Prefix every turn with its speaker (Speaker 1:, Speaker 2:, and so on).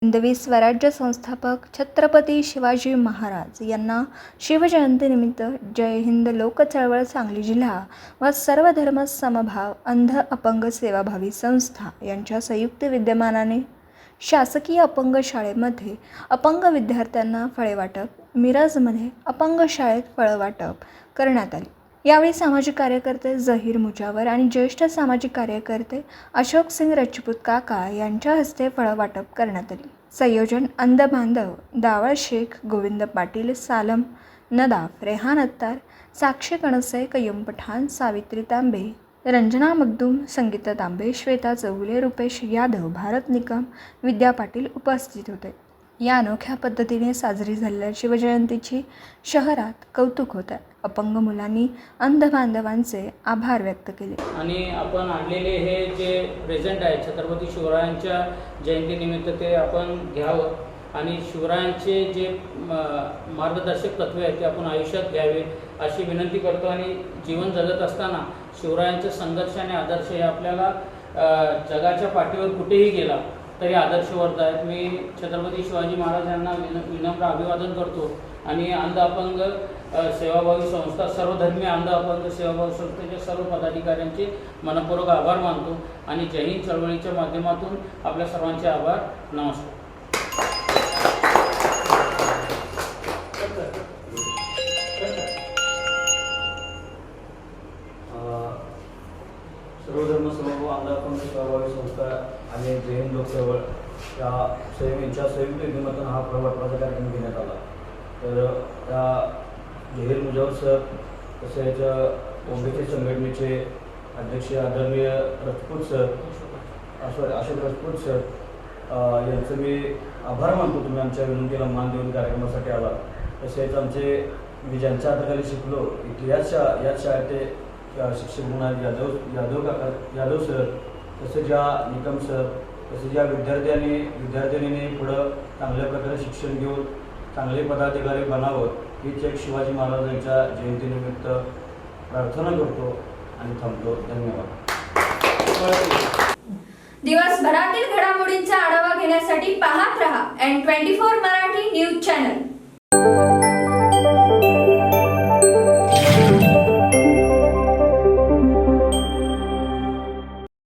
Speaker 1: हिंदवी स्वराज्य संस्थापक छत्रपती शिवाजी महाराज यांना शिवजयंतीनिमित्त जय हिंद लोक चळवळ सांगली जिल्हा व सर्व धर्म समभाव अंध अपंग सेवाभावी संस्था यांच्या संयुक्त विद्यमानाने शासकीय अपंग शाळेमध्ये अपंग विद्यार्थ्यांना फळे वाटप, मिरजमध्ये अपंग शाळेत फळ वाटप करण्यात आले। यावेळी सामाजिक कार्यकर्ते जहीर मुजावर आणि ज्येष्ठ सामाजिक कार्यकर्ते अशोक सिंग राजपूत काका यांच्या हस्ते फळ वाटप करण्यात आले। संयोजन अंध बांधव दावळ शेख, गोविंद पाटील, सालम नदाफ, रेहान अत्तार, साक्षी कणसे, कय्यूम पठाण, सावित्री तांबे, रंजना मगदूम, संगीता तांबे, श्वेता चौगुले, रुपेश यादव, भारत निकम, विद्या पाटील उपस्थित होते। या अनोख्या पद्धतीने साजरी झालेल्या शिवजयंतीची शहरात कौतुक होत आहे। अपंग मुलांनी अंध बांधवांचे आभार व्यक्त केले।
Speaker 2: आणि आपण आणलेले हे जे प्रेझेंट आहे छत्रपती शिवरायांच्या जयंतीनिमित्त ते आपण घ्यावं आणि शिवरायांचे जे मार्गदर्शक तत्त्वे आहेत ते आपण आयुष्यात घ्यावे अशी विनंती करतो। आणि जीवन जगत असताना शिवरायांचे संघर्ष आणि आदर्श हे आपल्याला जगाच्या पाठीवर कुठेही गेला तरी आदर्शवर्ध आहेत। मी छत्रपती शिवाजी महाराज यांना विनम्र अभिवादन करतो आणि अंध अपंग सेवाभावी संस्था, सर्वधर्मीय अंध अपंग सेवाभावी संस्थेच्या सर्व पदाधिकाऱ्यांचे मनपूर्वक आभार मानतो आणि जय हिंद चळवळीच्या माध्यमातून आपल्या सर्वांचे आभार। नमस्कार।
Speaker 3: सर्वधर्म समभाव अंध अपंग सेवाभावी संस्था आणि जय हिंद लोक चळवळ या यांच्या संयुक्त विद्यमातून हा फळ वाटपाचा कार्यक्रम घेण्यात आला। तर त्या जहीर मुजावर सर तसेच ओबीसी संघटनेचे अध्यक्ष आदरणीय राजपूत सर, अशोक राजपूत सर यांचं मी आभार मानतो। तुम्ही आमच्या विनंतीला मान देऊन कार्यक्रमासाठी आला। तसेच आमचे मी ज्यांच्या हाताखाली शिकलो याच शाळेचे शिक्षक म्हणून यादव सर, तसेच या निकम सर, तसेच या विद्यार्थिनीने पुढं चांगल्या प्रकारे शिक्षण घेऊन चांगले पदाधिकारी बनावं हीच एक शिवाजी महाराजांच्या जयंतीनिमित्त प्रार्थना करतो आणि थांबतो। धन्यवाद।
Speaker 4: दिवसभरातील घडामोडींचा आढावा घेण्यासाठी पाहत रहा N24 मराठी न्यूज चॅनल।